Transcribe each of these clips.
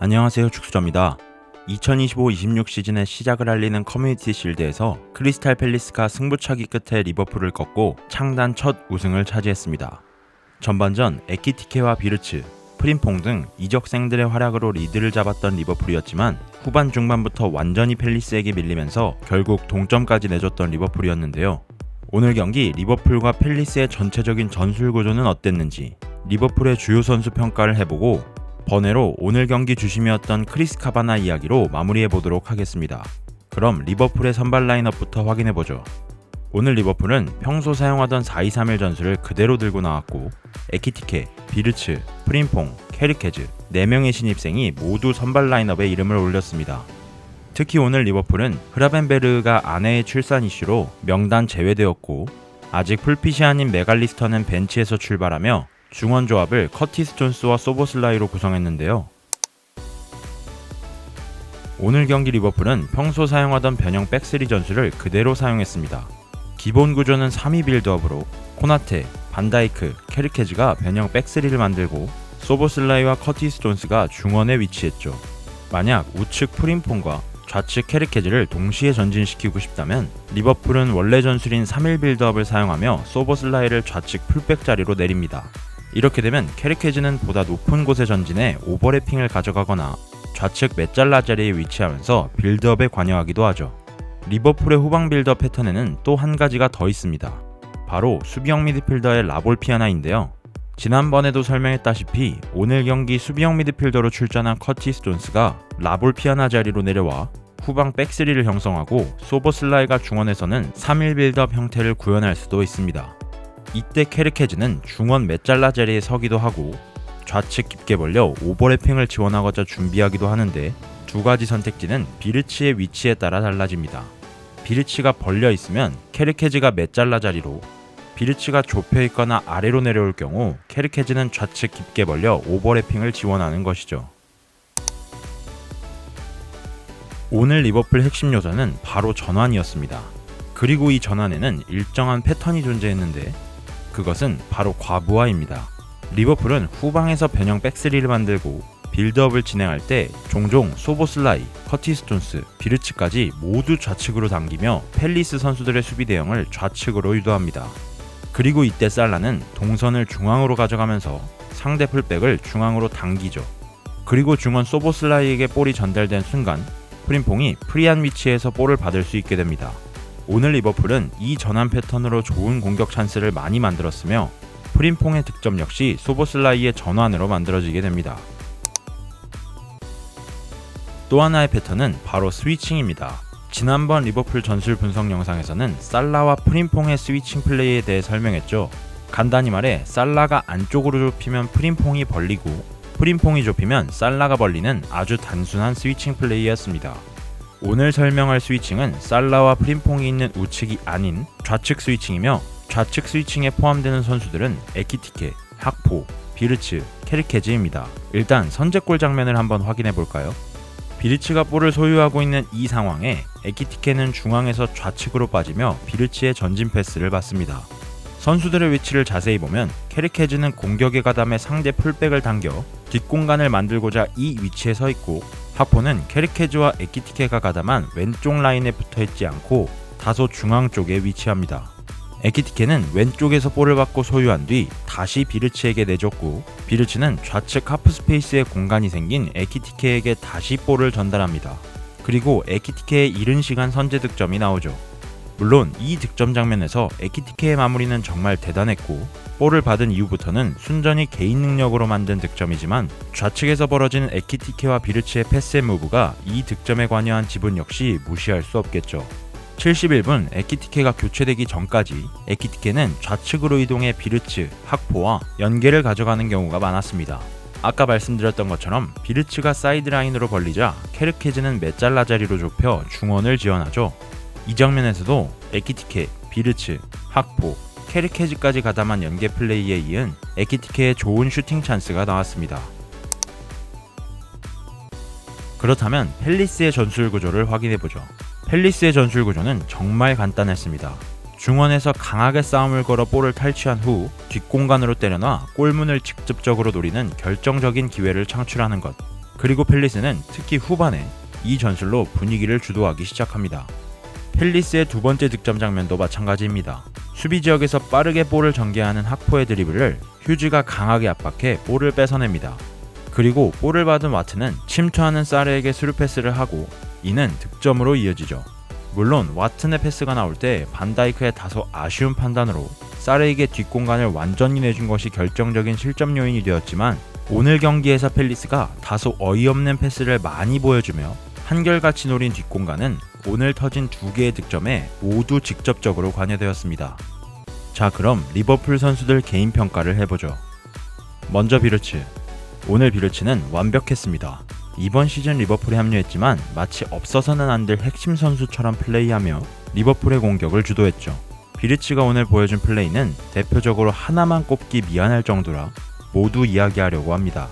안녕하세요, 축수저입니다. 2025-26 시즌의 시작을 알리는 커뮤니티 실드에서 크리스탈 팰리스가 승부차기 끝에 리버풀을 꺾고 창단 첫 우승을 차지했습니다. 전반전 에키티케와 비르츠, 프림퐁 등 이적생들의 활약으로 리드를 잡았던 리버풀이었지만 후반 중반부터 완전히 팰리스에게 밀리면서 결국 동점까지 내줬던 리버풀이었는데요. 오늘 경기 리버풀과 팰리스의 전체적인 전술 구조는 어땠는지 리버풀의 주요 선수 평가를 해보고 번외로 오늘 경기 주심이었던 크리스 카바나 이야기로 마무리해보도록 하겠습니다. 그럼 리버풀의 선발 라인업부터 확인해보죠. 오늘 리버풀은 평소 사용하던 4-2-3-1 전술을 그대로 들고 나왔고 에키티케, 비르츠, 프림퐁, 케르케즈 4명의 신입생이 모두 선발 라인업에 이름을 올렸습니다. 특히 오늘 리버풀은 흐라벤베르가 아내의 출산 이슈로 명단 제외되었고 아직 풀핏이 아닌 메갈리스터는 벤치에서 출발하며 중원 조합을 커티스 존스와 소보슬라이로 구성했는데요. 오늘 경기 리버풀은 평소 사용하던 변형 백스리 전술을 그대로 사용했습니다. 기본 구조는 3위 빌드업으로 코나테, 반다이크, 케르케즈가 변형 백스리를 만들고 소보슬라이와 커티스 존스가 중원에 위치했죠. 만약 우측 프림폰과 좌측 케르케즈를 동시에 전진시키고 싶다면 리버풀은 원래 전술인 3일 빌드업을 사용하며 소보슬라이를 좌측 풀백 자리로 내립니다. 이렇게 되면 케르케즈는 보다 높은 곳에 전진해 오버래핑을 가져가거나 좌측 메잘라 자리에 위치하면서 빌드업에 관여하기도 하죠. 리버풀의 후방 빌드업 패턴에는 또 한 가지가 더 있습니다. 바로 수비형 미드필더의 라볼피아나인데요. 지난번에도 설명했다시피 오늘 경기 수비형 미드필더로 출전한 커티스 존스가 라볼피아나 자리로 내려와 후방 백스리를 형성하고 소보슬라이가 중원에서는 3일 빌드업 형태를 구현할 수도 있습니다. 이때 케르케즈는 중원 메잘라 자리에 서기도 하고 좌측 깊게 벌려 오버래핑을 지원하고자 준비하기도 하는데 두 가지 선택지는 비르치의 위치에 따라 달라집니다. 비르치가 벌려 있으면 케르케즈가 메잘라 자리로, 비르치가 좁혀 있거나 아래로 내려올 경우 케르케즈는 좌측 깊게 벌려 오버래핑을 지원하는 것이죠. 오늘 리버풀 핵심 요소는 바로 전환이었습니다. 그리고 이 전환에는 일정한 패턴이 존재했는데 그것은 바로 과부하입니다. 리버풀은 후방에서 변형 백스리를 만들고 빌드업을 진행할 때 종종 소보슬라이, 커티스 존스, 비르츠까지 모두 좌측으로 당기며 팰리스 선수들의 수비 대형을 좌측으로 유도합니다. 그리고 이때 살라는 동선을 중앙으로 가져가면서 상대 풀백을 중앙으로 당기죠. 그리고 중원 소보슬라이에게 볼이 전달된 순간 프림퐁이 프리한 위치에서 볼을 받을 수 있게 됩니다. 오늘 리버풀은 이 전환 패턴으로 좋은 공격 찬스를 많이 만들었으며 프림퐁의 득점 역시 소보슬라이의 전환으로 만들어지게 됩니다. 또 하나의 패턴은 바로 스위칭입니다. 지난번 리버풀 전술 분석 영상에서는 살라와 프림퐁의 스위칭 플레이에 대해 설명했죠. 간단히 말해 살라가 안쪽으로 좁히면 프림퐁이 벌리고 프림퐁이 좁히면 살라가 벌리는 아주 단순한 스위칭 플레이였습니다. 오늘 설명할 스위칭은 살라와 프림퐁이 있는 우측이 아닌 좌측 스위칭이며 좌측 스위칭에 포함되는 선수들은 에키티케, 학포, 비르츠, 케르케즈입니다. 일단 선제골 장면을 한번 확인해 볼까요? 비르츠가 볼을 소유하고 있는 이 상황에 에키티케는 중앙에서 좌측으로 빠지며 비르츠의 전진 패스를 받습니다. 선수들의 위치를 자세히 보면 케르케즈는 공격에 가담해 상대 풀백을 당겨 뒷공간을 만들고자 이 위치에 서 있고 하포는 케르케즈와 에키티케가 가담한 왼쪽 라인에 붙어있지 않고 다소 중앙 쪽에 위치합니다. 에키티케는 왼쪽에서 볼을 받고 소유한 뒤 다시 비르츠에게 내줬고 비르츠는 좌측 하프 스페이스에 공간이 생긴 에키티케에게 다시 볼을 전달합니다. 그리고 에키티케의 이른 시간 선제 득점이 나오죠. 물론 이 득점 장면에서 에키티케의 마무리는 정말 대단했고 볼을 받은 이후부터는 순전히 개인 능력으로 만든 득점이지만 좌측에서 벌어지는 에키티케와 비르츠의 패스 앤 무브가 이 득점에 관여한 지분 역시 무시할 수 없겠죠. 71분 에키티케가 교체되기 전까지 에키티케는 좌측으로 이동해 비르츠, 학포와 연계를 가져가는 경우가 많았습니다. 아까 말씀드렸던 것처럼 비르츠가 사이드라인으로 벌리자 케르케즈는 메잘라 자리로 좁혀 중원을 지원하죠. 이 장면에서도 에키티케, 비르츠, 학포, 케르케즈까지 가담한 연계 플레이에 이은 에키티케의 좋은 슈팅 찬스가 나왔습니다. 그렇다면 팰리스의 전술 구조를 확인해보죠. 팰리스의 전술 구조는 정말 간단했습니다. 중원에서 강하게 싸움을 걸어 볼을 탈취한 후 뒷공간으로 때려놔 골문을 직접적으로 노리는 결정적인 기회를 창출하는 것. 그리고 팰리스는 특히 후반에 이 전술로 분위기를 주도하기 시작합니다. 팰리스의 두 번째 득점 장면도 마찬가지입니다. 수비 지역에서 빠르게 볼을 전개하는 학포의 드리블을 휴즈가 강하게 압박해 볼을 뺏어냅니다. 그리고 볼을 받은 와트는 침투하는 사르에게 스루 패스를 하고 이는 득점으로 이어지죠. 물론 와튼의 패스가 나올 때 반다이크의 다소 아쉬운 판단으로 사르에게 뒷공간을 완전히 내준 것이 결정적인 실점 요인이 되었지만 오늘 경기에서 팰리스가 다소 어이없는 패스를 많이 보여주며 한결같이 노린 뒷공간은 오늘 터진 두 개의 득점에 모두 직접적으로 관여되었습니다. 자, 그럼 리버풀 선수들 개인 평가를 해보죠. 먼저 비르츠. 오늘 비르츠는 완벽했습니다. 이번 시즌 리버풀에 합류했지만 마치 없어서는 안 될 핵심 선수처럼 플레이하며 리버풀의 공격을 주도했죠. 비르츠가 오늘 보여준 플레이는 대표적으로 하나만 꼽기 미안할 정도라 모두 이야기하려고 합니다.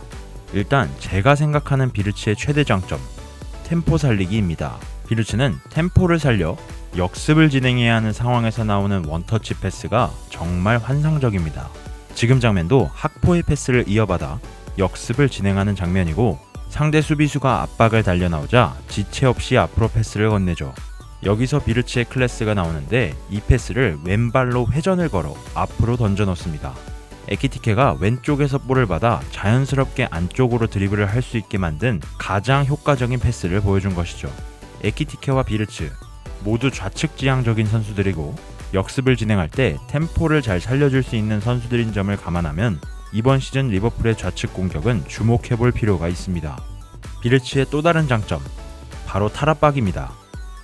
일단 제가 생각하는 비르츠의 최대 장점, 템포 살리기입니다. 비르츠는 템포를 살려 역습을 진행해야 하는 상황에서 나오는 원터치 패스가 정말 환상적입니다. 지금 장면도 학포의 패스를 이어받아 역습을 진행하는 장면이고 상대 수비수가 압박을 달려나오자 지체 없이 앞으로 패스를 건네죠. 여기서 비르츠의 클래스가 나오는데 이 패스를 왼발로 회전을 걸어 앞으로 던져 넣습니다. 에키티케가 왼쪽에서 볼을 받아 자연스럽게 안쪽으로 드리블을 할 수 있게 만든 가장 효과적인 패스를 보여준 것이죠. 에키티케와 비르츠 모두 좌측지향적인 선수들이고 역습을 진행할 때 템포를 잘 살려줄 수 있는 선수들인 점을 감안하면 이번 시즌 리버풀의 좌측 공격은 주목해볼 필요가 있습니다. 비르츠의 또 다른 장점, 바로 탈압박입니다.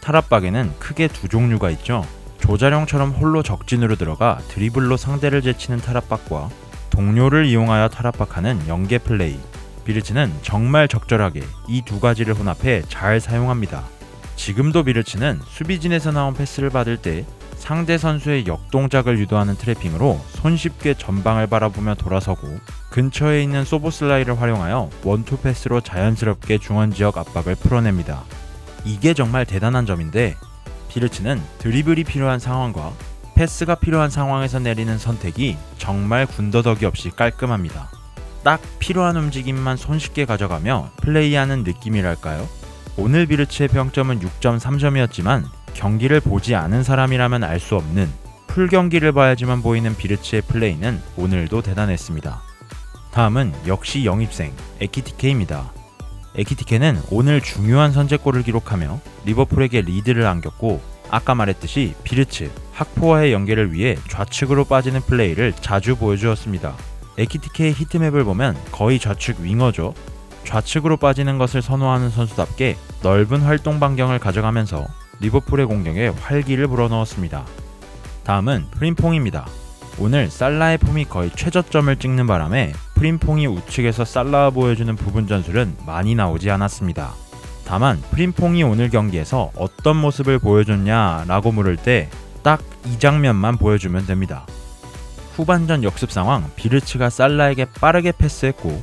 탈압박에는 크게 두 종류가 있죠. 조자룡처럼 홀로 적진으로 들어가 드리블로 상대를 제치는 탈압박과 동료를 이용하여 탈압박하는 연계 플레이. 비르츠는 정말 적절하게 이 두 가지를 혼합해 잘 사용합니다. 지금도 비르츠는 수비진에서 나온 패스를 받을 때 상대 선수의 역동작을 유도하는 트래핑으로 손쉽게 전방을 바라보며 돌아서고 근처에 있는 소보슬라이를 활용하여 원투 패스로 자연스럽게 중원지역 압박을 풀어냅니다. 이게 정말 대단한 점인데 비르츠는 드리블이 필요한 상황과 패스가 필요한 상황에서 내리는 선택이 정말 군더더기 없이 깔끔합니다. 딱 필요한 움직임만 손쉽게 가져가며 플레이하는 느낌이랄까요? 오늘 비르츠의 평점은 6.3점이었지만 경기를 보지 않은 사람이라면 알 수 없는 풀경기를 봐야지만 보이는 비르츠의 플레이는 오늘도 대단했습니다. 다음은 역시 영입생 에키티케입니다. 에키티케는 오늘 중요한 선제골을 기록하며 리버풀에게 리드를 안겼고 아까 말했듯이 비르츠, 학포와의 연계를 위해 좌측으로 빠지는 플레이를 자주 보여주었습니다. 에키티케의 히트맵을 보면 거의 좌측 윙어죠. 좌측으로 빠지는 것을 선호하는 선수답게 넓은 활동 반경을 가져가면서 리버풀의 공격에 활기를 불어넣었습니다. 다음은 프림퐁입니다. 오늘 살라의 폼이 거의 최저점을 찍는 바람에 프림퐁이 우측에서 살라와 보여주는 부분 전술은 많이 나오지 않았습니다. 다만 프림퐁이 오늘 경기에서 어떤 모습을 보여줬냐 라고 물을 때 딱 이 장면만 보여주면 됩니다. 후반전 역습 상황 비르츠가 살라에게 빠르게 패스했고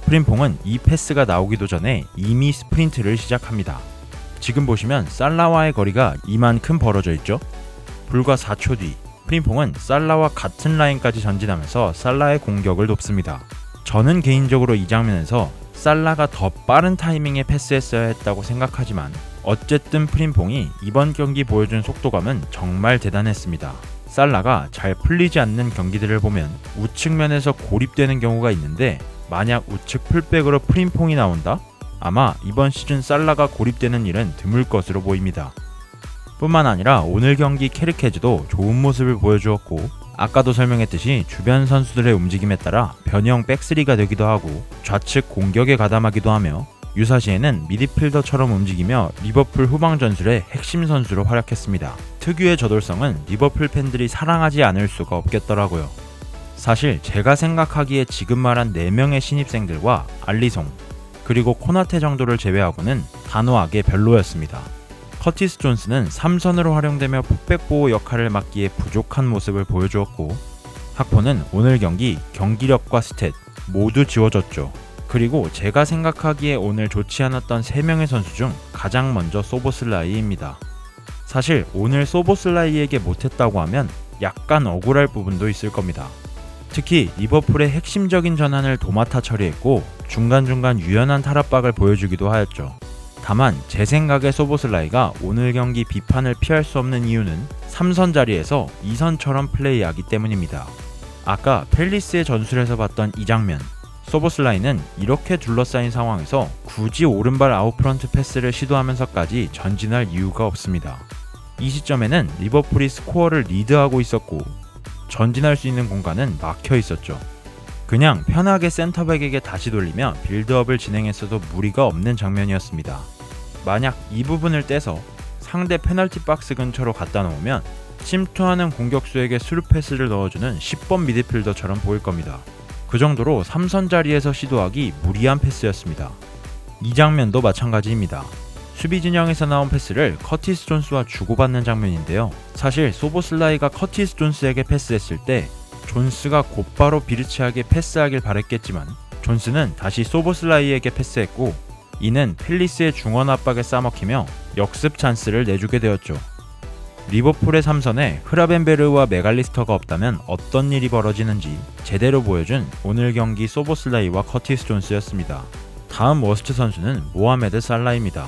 프림퐁은 이 패스가 나오기도 전에 이미 스프린트를 시작합니다. 지금 보시면 살라와의 거리가 이만큼 벌어져 있죠. 불과 4초 뒤 프림퐁은 살라와 같은 라인까지 전진하면서 살라의 공격을 돕습니다. 저는 개인적으로 이 장면에서 살라가 더 빠른 타이밍에 패스했어야 했다고 생각하지만 어쨌든 프림퐁이 이번 경기 보여준 속도감은 정말 대단했습니다. 살라가 잘 풀리지 않는 경기들을 보면 우측면에서 고립되는 경우가 있는데 만약 우측 풀백으로 프림퐁이 나온다? 아마 이번 시즌 살라가 고립되는 일은 드물 것으로 보입니다. 뿐만 아니라 오늘 경기 케르케즈도 좋은 모습을 보여주었고 아까도 설명했듯이 주변 선수들의 움직임에 따라 변형 백스리가 되기도 하고 좌측 공격에 가담하기도 하며 유사시에는 미드필더처럼 움직이며 리버풀 후방 전술의 핵심 선수로 활약했습니다. 특유의 저돌성은 리버풀 팬들이 사랑하지 않을 수가 없겠더라고요. 사실 제가 생각하기에 지금 말한 4명의 신입생들과 알리송 그리고 코나테 정도를 제외하고는 단호하게 별로였습니다. 커티스 존스는 3선으로 활용되며 풋백 보호 역할을 맡기에 부족한 모습을 보여주었고 학포는 오늘 경기 경기력과 스탯 모두 지워졌죠. 그리고 제가 생각하기에 오늘 좋지 않았던 3명의 선수 중 가장 먼저 소보슬라이입니다. 사실 오늘 소보슬라이에게 못했다고 하면 약간 억울할 부분도 있을 겁니다. 특히 리버풀의 핵심적인 전환을 도마타 처리했고 중간중간 유연한 탈압박을 보여주기도 하였죠. 다만 제 생각에 소보슬라이가 오늘 경기 비판을 피할 수 없는 이유는 3선 자리에서 2선처럼 플레이하기 때문입니다. 아까 펠리스의 전술에서 봤던 이 장면, 소보슬라이는 이렇게 둘러싸인 상황에서 굳이 오른발 아웃프런트 패스를 시도하면서까지 전진할 이유가 없습니다. 이 시점에는 리버풀이 스코어를 리드하고 있었고 전진할 수 있는 공간은 막혀 있었죠. 그냥 편하게 센터백에게 다시 돌리며 빌드업을 진행했어도 무리가 없는 장면이었습니다. 만약 이 부분을 떼서 상대 페널티 박스 근처로 갖다 놓으면 침투하는 공격수에게 스루 패스를 넣어주는 10번 미드필더처럼 보일 겁니다. 그 정도로 3선 자리에서 시도하기 무리한 패스였습니다. 이 장면도 마찬가지입니다. 수비 진영에서 나온 패스를 커티스 존스와 주고받는 장면인데요. 사실 소보슬라이가 커티스 존스에게 패스했을 때 존스가 곧바로 비르치에게 패스하길 바랬겠지만 존스는 다시 소보슬라이에게 패스했고 이는 펠리스의 중원 압박에 싸먹히며 역습 찬스를 내주게 되었죠. 리버풀의 3선에 흐라벤베르와 메갈리스터가 없다면 어떤 일이 벌어지는지 제대로 보여준 오늘 경기 소보슬라이와 커티스 존스였습니다. 다음 워스트 선수는 모하메드 살라입니다.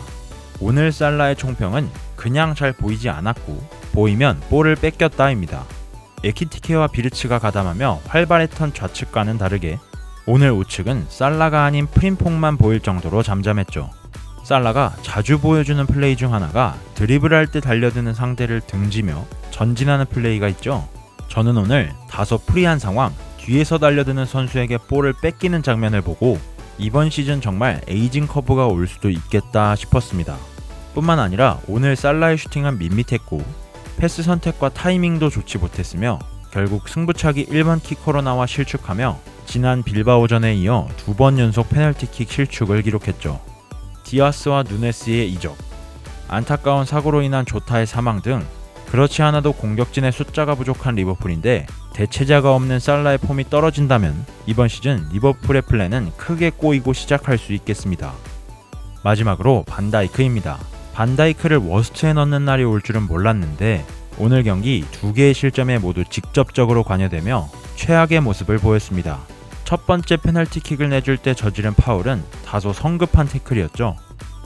오늘 살라의 총평은 그냥 잘 보이지 않았고 보이면 볼을 뺏겼다입니다. 에키티케와 비르츠가 가담하며 활발했던 좌측과는 다르게 오늘 우측은 살라가 아닌 프림퐁만 보일 정도로 잠잠했죠. 살라가 자주 보여주는 플레이 중 하나가 드리블할 때 달려드는 상대를 등지며 전진하는 플레이가 있죠. 저는 오늘 다소 프리한 상황, 뒤에서 달려드는 선수에게 볼을 뺏기는 장면을 보고 이번 시즌 정말 에이징 커브가 올 수도 있겠다 싶었습니다. 뿐만 아니라 오늘 살라의 슈팅은 밋밋했고 패스 선택과 타이밍도 좋지 못했으며 결국 승부차기 1번 키커로 나와 실축하며 지난 빌바오전에 이어 2번 연속 페널티킥 실축을 기록했죠. 디아스와 누네스의 이적, 안타까운 사고로 인한 조타의 사망 등 그렇지 않아도 공격진의 숫자가 부족한 리버풀인데 대체자가 없는 살라의 폼이 떨어진다면 이번 시즌 리버풀의 플랜은 크게 꼬이고 시작할 수 있겠습니다. 마지막으로 반다이크입니다. 반다이크를 워스트에 넣는 날이 올 줄은 몰랐는데 오늘 경기 2개의 실점에 모두 직접적으로 관여되며 최악의 모습을 보였습니다. 첫 번째 페널티킥을 내줄 때 저지른 파울은 다소 성급한 태클이었죠.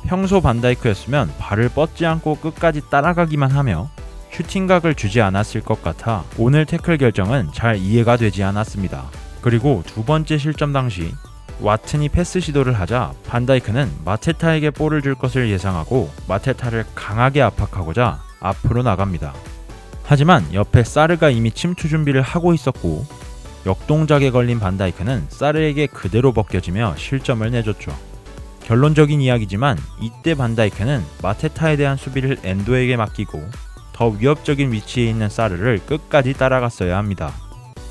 평소 반다이크였으면 발을 뻗지 않고 끝까지 따라가기만 하며 슈팅각을 주지 않았을 것 같아 오늘 태클 결정은 잘 이해가 되지 않았습니다. 그리고 두 번째 실점 당시 와튼이 패스 시도를 하자 반다이크는 마테타에게 볼을 줄 것을 예상하고 마테타를 강하게 압박하고자 앞으로 나갑니다. 하지만 옆에 사르가 이미 침투 준비를 하고 있었고 역동작에 걸린 반다이크는 사르에게 그대로 벗겨지며 실점을 내줬죠. 결론적인 이야기지만 이때 반다이크는 마테타에 대한 수비를 엔도에게 맡기고 더 위협적인 위치에 있는 사르를 끝까지 따라갔어야 합니다.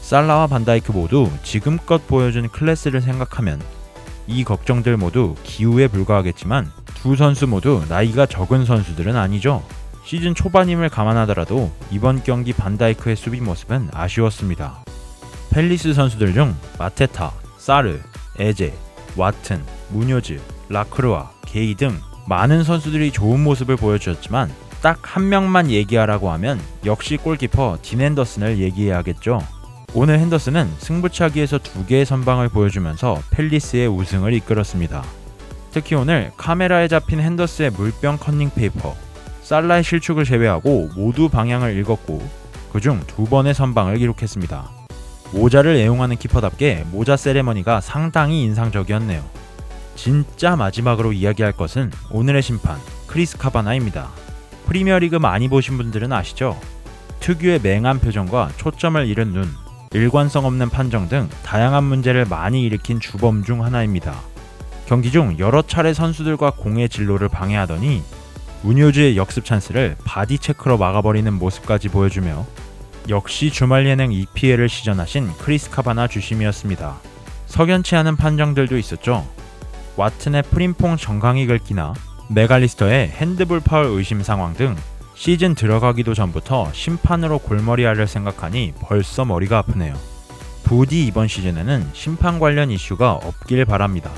살라와 반다이크 모두 지금껏 보여준 클래스를 생각하면 이 걱정들 모두 기우에 불과하겠지만 두 선수 모두 나이가 적은 선수들은 아니죠. 시즌 초반임을 감안하더라도 이번 경기 반다이크의 수비 모습은 아쉬웠습니다. 펠리스 선수들 중 마테타, 사르, 에제, 와튼, 무뇨즈, 라크루아, 게이 등 많은 선수들이 좋은 모습을 보여주었지만 딱 한 명만 얘기하라고 하면 역시 골키퍼 딘 핸더슨을 얘기해야겠죠. 오늘 핸더슨은 승부차기에서 2개의 선방을 보여주면서 펠리스의 우승을 이끌었습니다. 특히 오늘 카메라에 잡힌 핸더스의 물병 커닝 페이퍼, 살라의 실축을 제외하고 모두 방향을 읽었고 그중 2번의 선방을 기록했습니다. 모자를 애용하는 키퍼답게 모자 세레머니가 상당히 인상적이었네요. 진짜 마지막으로 이야기할 것은 오늘의 심판 크리스 카바나입니다. 프리미어리그 많이 보신 분들은 아시죠? 특유의 맹한 표정과 초점을 잃은 눈, 일관성 없는 판정 등 다양한 문제를 많이 일으킨 주범 중 하나입니다. 경기 중 여러 차례 선수들과 공의 진로를 방해하더니 무뇨즈의 역습 찬스를 바디 체크로 막아버리는 모습까지 보여주며 역시 주말 예능 EPL을 시전하신 크리스 카바나 주심이었습니다. 석연치 않은 판정들도 있었죠. 와튼의 프림퐁 정강이 긁기나 메갈리스터의 핸드볼 파울 의심 상황 등 시즌 들어가기도 전부터 심판으로 골머리알을 생각하니 벌써 머리가 아프네요. 부디 이번 시즌에는 심판 관련 이슈가 없길 바랍니다.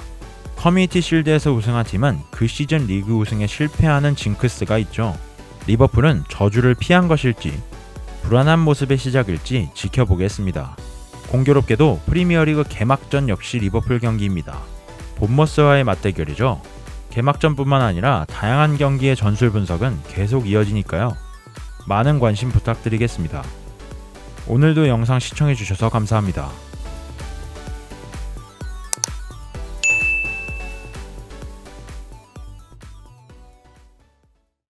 커뮤니티 실드에서 우승한 팀은 그 시즌 리그 우승에 실패하는 징크스가 있죠. 리버풀은 저주를 피한 것일지 불안한 모습의 시작일지 지켜보겠습니다. 공교롭게도 프리미어리그 개막전 역시 리버풀 경기입니다. 본머스와의 맞대결이죠. 개막전뿐만 아니라 다양한 경기의 전술 분석은 계속 이어지니까요. 많은 관심 부탁드리겠습니다. 오늘도 영상 시청해주셔서 감사합니다.